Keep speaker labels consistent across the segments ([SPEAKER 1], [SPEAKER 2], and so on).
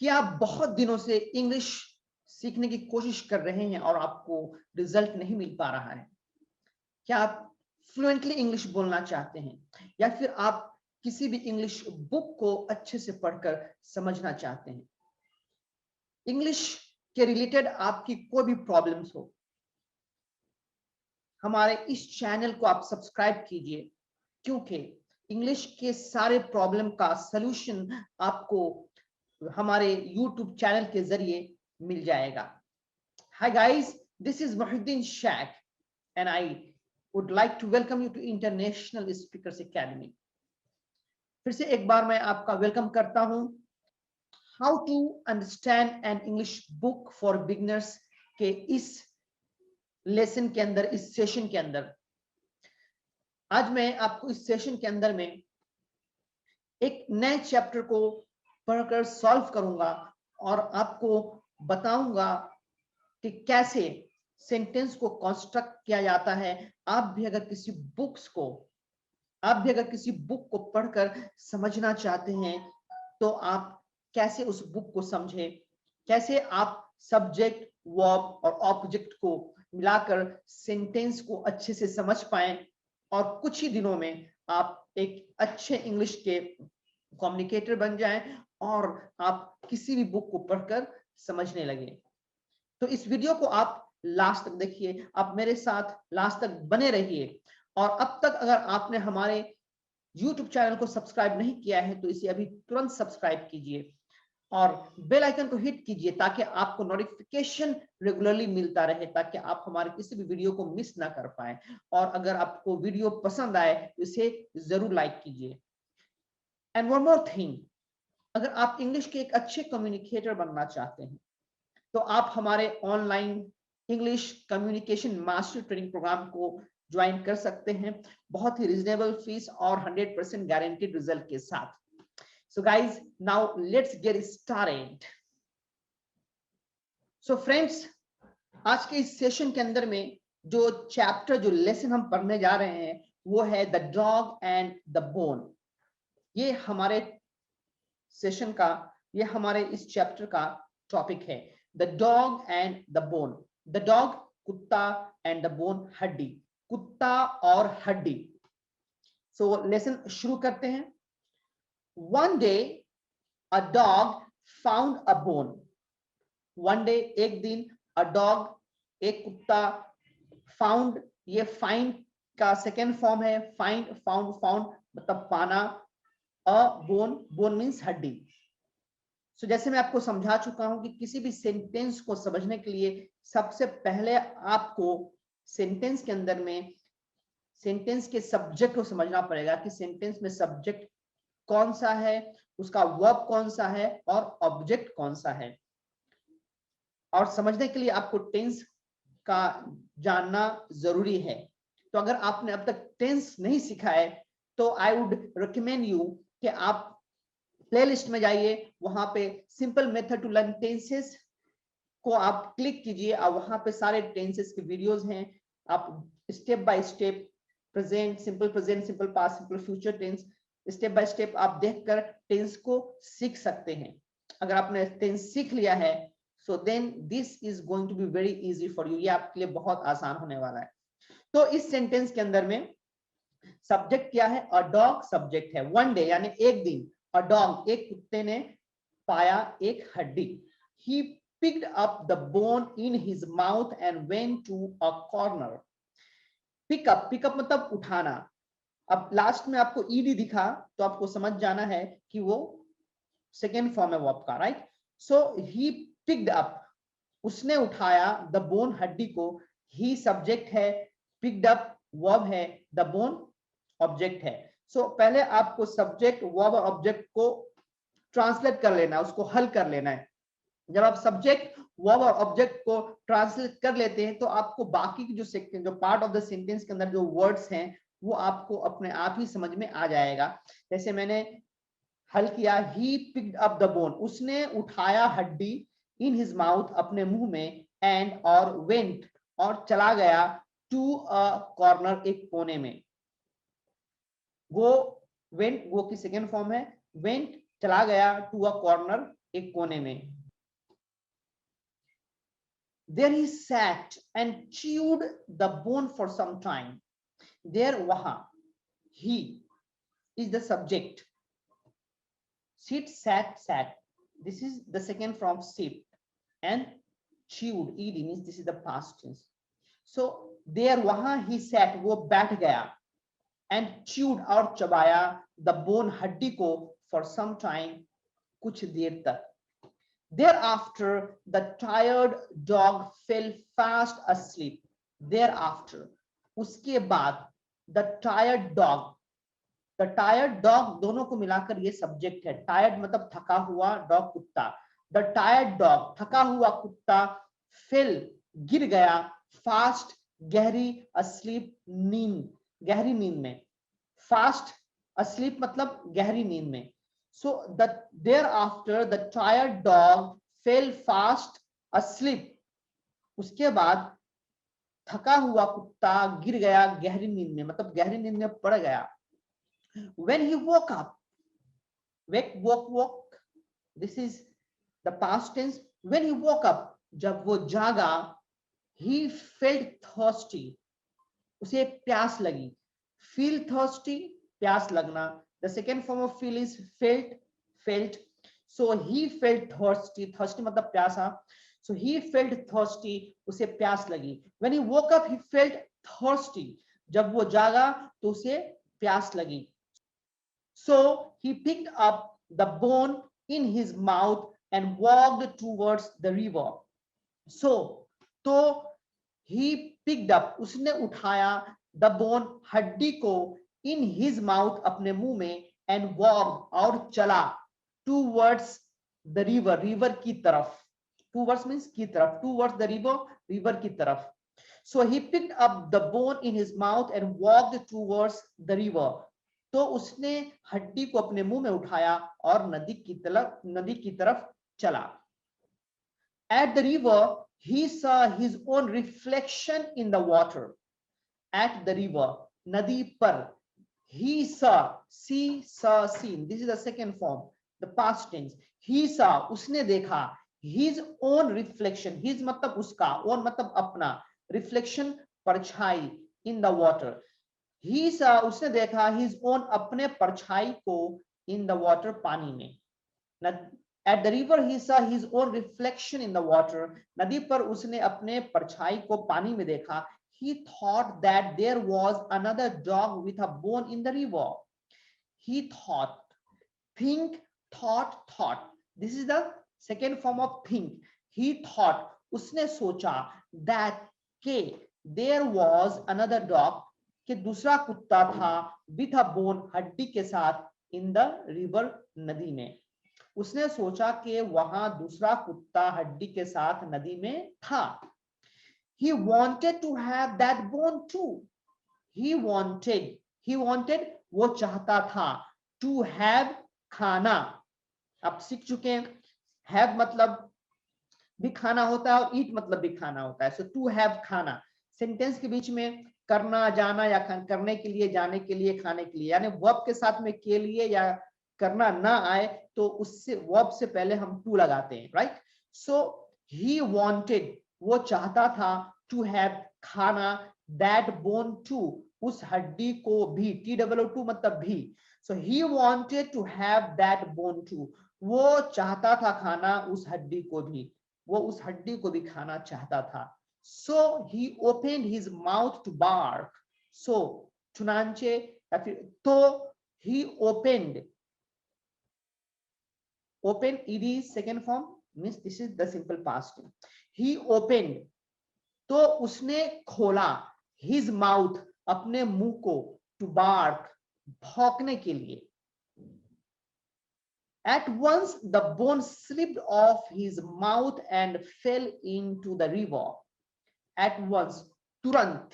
[SPEAKER 1] कि आप बहुत दिनों से इंग्लिश सीखने की कोशिश कर रहे हैं और आपको रिजल्ट नहीं मिल पा रहा है? क्या आप फ्लुएंटली इंग्लिश बोलना चाहते हैं या फिर आप किसी भी इंग्लिश बुक को अच्छे से पढ़कर समझना चाहते हैं? इंग्लिश के रिलेटेड आपकी कोई भी प्रॉब्लम्स हो, हमारे इस चैनल को आप सब्सक्राइब कीजिए, क्योंकि इंग्लिश के सारे प्रॉब्लम का सलूशन आपको हमारे YouTube चैनल के जरिए मिल जाएगा। Hi guys, this is Muhyiddin Shak and I would like to welcome you to International Speakers Academy. फिर से एक बार मैं आपका वेलकम करता हूं How to Understand an English Book for Beginners के इस लेसन के अंदर, इस सेशन के अंदर आज मैं आपको इस सेशन के अंदर में एक नए चैप्टर को पढ़कर सॉल्व करूंगा और आपको बताऊंगा कि कैसे सेंटेंस को कंस्ट्रक्ट किया जाता है। आप भी अगर किसी बुक को पढ़कर समझना चाहते हैं तो आप कैसे उस बुक को समझें, कैसे आप सब्जेक्ट, वर्ब और ऑब्जेक्ट को मिलाकर सेंटेंस को अच्छे से समझ पाएं और कुछ ही दिनों में आप एक अच्छे इंग्लिश के कम्युनिकेटर बन जाएं और आप किसी भी बुक को पढ़कर समझने लगे। तो इस वीडियो को आप लास्ट तक देखिए, आप मेरे साथ लास्ट तक बने रहिए और अब तक अगर आपने हमारे YouTube चैनल को सब्सक्राइब नहीं किया है तो इसे अभी तुरंत सब्सक्राइब कीजिए और बेल आइकन को हिट कीजिए ताकि आपको नोटिफिकेशन रेगुलरली मिलता रहे, ताकि आप हमारे किसी भी वीडियो को मिस ना कर पाए। और अगर आपको वीडियो पसंद आए तो इसे जरूर लाइक कीजिए। एंड वन मोर थिंग, अगर आप इंग्लिश के एक अच्छे कम्युनिकेटर बनना चाहते हैं तो आप हमारे online English communication master training program को ज्वाइन कर सकते हैं, बहुत ही रीजनेबल फीस और 100% गारंटीड रिजल्ट के साथ। So guys, now let's get started. So friends, आज के इस सेशन के अंदर में जो चैप्टर, जो लेसन हम पढ़ने जा रहे हैं वो है the dog and the bone. ये हमारे सेशन का, ये हमारे इस चैप्टर का टॉपिक है, the dog and the bone. The dog कुत्ता एंड द बोन हड्डी, कुत्ता और हड्डी। सो लेसन शुरू करते हैं। One day a dog found a bone. One day, एक दिन, a dog, एक कुत्ता, found, ये find का सेकेंड फॉर्म है, find, found, found मतलब पाना, a bone, bone means हड्डी। So जैसे मैं आपको समझा चुका हूं कि किसी भी सेंटेंस को समझने के लिए सबसे पहले आपको सेंटेंस के अंदर में सेंटेंस के सब्जेक्ट को समझना पड़ेगा कि सेंटेंस में सब्जेक्ट कौन सा है, उसका वर्ब कौन सा है और ऑब्जेक्ट कौन सा है। और समझने के लिए आपको टेंस का जानना जरूरी है। तो अगर आपने अब तक टेंस नहीं सीखा है तो आई वुड रिकमेंड यू कि आप प्लेलिस्ट में जाइए, वहां पे simple method to learn tenses को आप क्लिक कीजिए और वहां पे सारे टेंसेस के वीडियोस हैं। आप step by step present, simple past, simple future tense, step by step आप देखकर टेंस को सीख सकते हैं। अगर आपने टेंस सीख लिया है so then this is going to be very easy for you, ये आपके लिए बहुत आसान होने वाला है। तो इस सेंटेंस के अंदर में सब्जेक्ट क्या है? अ डॉग सब्जेक्ट है। वन डे यानी एक दिन, अ डॉग एक कुत्ते ने पाया एक हड्डी। ही picked up the bone in his mouth and went to a corner. pick up मतलब उठाना। अब लास्ट में आपको ईडी दिखा तो आपको समझ जाना है कि वो सेकेंड फॉर्म है वर्ब का, right? So he picked up, उसने उठाया, द बोन हड्डी को, ही सब्जेक्ट है, पिक्ड अप वर्ब है, द बोन ऑब्जेक्ट है। सो पहले आपको सब्जेक्ट, वर्ब और ऑब्जेक्ट को ट्रांसलेट कर लेना है, उसको हल कर लेना है। जब आप सब्जेक्ट, वर्ब और ऑब्जेक्ट को ट्रांसलेट कर लेते हैं तो आपको बाकी की जो पार्ट ऑफ द सेंटेंस के अंदर जो वर्ड्स हैं वो आपको अपने आप ही समझ में आ जाएगा। जैसे मैंने हल किया, he picked up the bone, उसने उठाया हड्डी, इन हिज माउथ अपने मुंह में, एंड और वेंट और चला गया, टू अ कॉर्नर एक कोने में। गो, वेंट, गो की सेकेंड फॉर्म है, वेंट चला गया टू अ कॉर्नर, एक कोने में. There he sat and chewed the bone for some time. There, वहां, he is the subject. Sit, sat, sat. This is the second form sit. And chewed, ed means this is the past tense. So there, वहां he sat, वो बैठ गया. And chewed और चबाया the bone, हड्डी को, for some time, कुछ देर तक. Thereafter, the tired dog fell fast asleep. Thereafter, उसके बाद, the tired dog, the tired dog दोनों को मिलाकर ये सब्जेक्ट है. tired मतलब थका हुआ, dog कुत्ता. The tired dog, थका हुआ कुत्ता, fell गिर गया, fast गहरी, asleep नींद, गहरी नींद में. fast asleep मतलब गहरी नींद में. So thereafter the tired dog fell fast asleep. उसके बाद थका हुआ कुत्ता गिर गया गहरी नींद में, मतलब गहरी नींद में पड़ गया. When he woke up, woke, this is the past tense. When he woke up, जब वो जागा, he felt thirsty. उसे प्यास लगी. Feel thirsty, प्यास लगना. The second form of feel is felt. So he felt thirsty. Thirsty मतलब प्यासा. So he felt thirsty. उसे प्यास लगी. When he woke up, he felt thirsty. जब वो जागा तो उसे प्यास लगी. So he picked up the bone in his mouth and walked towards the river. So तो he picked up, उसने उठाया the bone, हड्डी को, in his mouth, अपने मुंह में, and walked और चला towards the river, river की तरफ. Towards means की तरफ. Towards the river, river की तरफ. So he picked up the bone in his mouth and walked towards the river. तो उसने हड्डी को अपने मुंह में उठाया और नदी की तरफ चला. At the river, he saw his own reflection in the water. At the river, nadi par, he saw, seen. This is the second form, the past tense. He saw, उसने देखा, his own reflection. His मतलब उसका, own मतलब अपना, reflection परछाई in the water. He saw, उसने देखा, his own अपने परछाई को in the water, पानी में. At the river, he saw his own reflection in the water. नदी पर उसने अपने परछाई को पानी में देखा. He thought that there was another dog with a bone in the river. He thought, think, thought. This is the second form of think. He thought, उसने सोचा, that के there was another dog, कि दूसरा कुत्ता था, with a bone, हड्डी के साथ, in the river, नदी में. उसने सोचा कि वहां दूसरा कुत्ता हड्डी के साथ नदी में था. He wanted to have that bone too. He wanted, वो चाहता था, to have, खाना. आप सीख चुके हैं, have मतलब भी खाना होता है और eat मतलब भी खाना होता है. So to have, खाना. सेंटेंस के बीच में करना, जाना या करने के लिए, जाने के लिए, खाने के लिए, यानी वर्ब के साथ में के लिए या करना ना आए तो उससे वर्ब से पहले हम टू लगाते हैं, राइट. सो ही वांटेड, वो चाहता था, टू हैव, खाना, दैट बोन टू, उस हड्डी को भी, TOO मतलब भी. So he wanted to have that bone too, वो चाहता था खाना उस हड्डी को भी, वो उस हड्डी को भी खाना चाहता था. So he opened his mouth to bark. So चुनांचे या फिर तो, he opened, open ed second form means this is the simple past. He opened, तो उसने खोला, his mouth, अपने मुंह को, to bark, भौंकने के लिए. At once the bone slipped off his mouth and fell into the river. At once, तुरंत,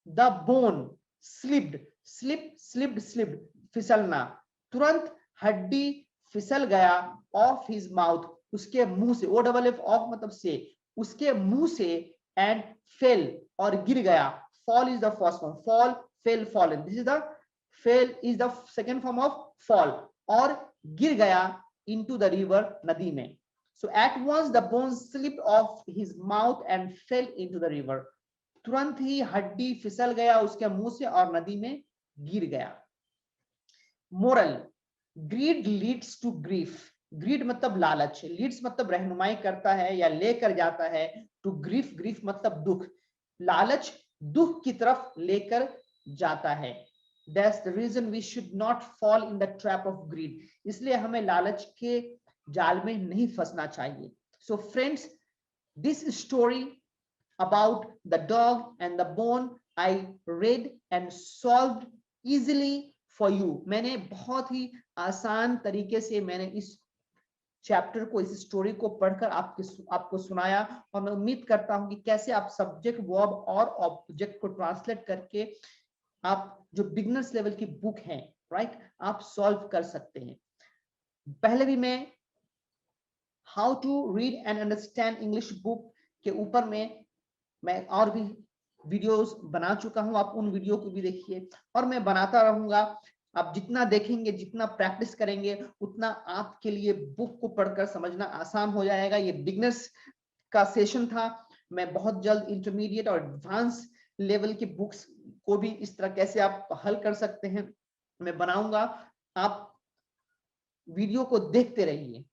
[SPEAKER 1] the bone slipped, slipped, फिसलना, तुरंत हड्डी फिसल गया, ऑफ हिज माउथ, उसके मुंह से, OFF ऑफ मतलब से, उसके मुंह से, एंड फेल, और गिर गया. Fall is the first form, fall, fail, fallen. This is the fail is the second form of fall, और गिर गया into the river, नदी में. So at once the bones slipped off his mouth and fell into the river. तुरंत ही हड्डी फिसल गया उसके मुंह से और नदी में गिर गया. Moral, greed leads to grief. Greed मतलब लालच, लीड्स मतलब रहनुमाई करता है या लेकर जाता है, टू ग्रीफ, ग्रीफ मतलब दुख, लालच दुख की तरफ लेकर जाता है. That's the reason we should not fall in the trap of greed. इसलिए हमें लालच के जाल में नहीं फंसना चाहिए. So friends, this story about the dog and the bone I read and solved easily for you. मैंने बहुत ही आसान तरीके से मैंने इस चैप्टर को, इस स्टोरी को पढ़कर आपको सुनाया, और मैं उम्मीद करता हूं कि कैसे आप सब्जेक्ट, वर्ब और ऑब्जेक्ट को ट्रांसलेट करके आप जो बिगिनर्स लेवल की बुक है, राइट, आप सॉल्व कर सकते हैं. पहले भी मैं how to read and understand English book के ऊपर में मैं और भी वीडियोस बना चुका हूं, आप उन वीडियो को भी देखिए, और मैं बनाता रहूंगा. आप जितना देखेंगे, जितना प्रैक्टिस करेंगे, उतना आपके लिए बुक को पढ़कर समझना आसान हो जाएगा. ये बिगिनर्स का सेशन था. मैं बहुत जल्द इंटरमीडिएट और एडवांस लेवल की बुक्स को भी इस तरह कैसे आप हल कर सकते हैं मैं बनाऊंगा. आप वीडियो को देखते रहिए.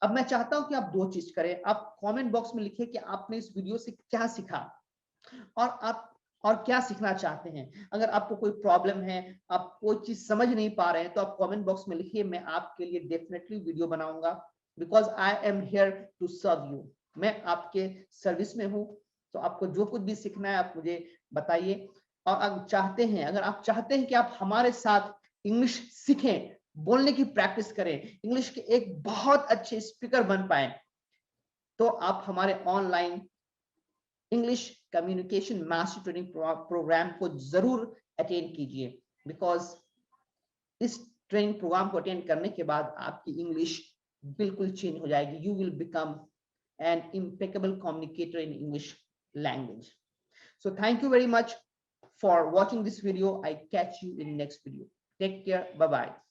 [SPEAKER 1] अब मैं चाहता हूं कि आप दो चीज करें. आप कमेंट बॉक्स में लिखिए कि आपने इस वीडियो से क्या सीखा और आप और क्या सीखना चाहते हैं. अगर आपको कोई प्रॉब्लम है, आप कोई चीज समझ नहीं पा रहे हैं, तो आप कमेंट बॉक्स में लिखिए. मैं आपके लिए डेफिनेटली वीडियो बनाऊंगा, because I am here to serve you. मैं आपके सर्विस में हूं. तो आपको जो कुछ भी सीखना है आप मुझे बताइए. और अगर आप चाहते हैं कि आप हमारे साथ इंग्लिश सीखें, बोलने की प्रैक्टिस करें, इंग्लिश के एक बहुत अच्छे स्पीकर बन पाए, तो आप हमारे online English communication master training program को जरूर अटेंड कीजिए. बिकॉज इस ट्रेनिंग प्रोग्राम को अटेंड करने के बाद आपकी इंग्लिश बिल्कुल चेंज हो जाएगी. You will become an impeccable communicator in English language. So thank you very much for watching this video. I catch you in next video. Take care. Bye bye.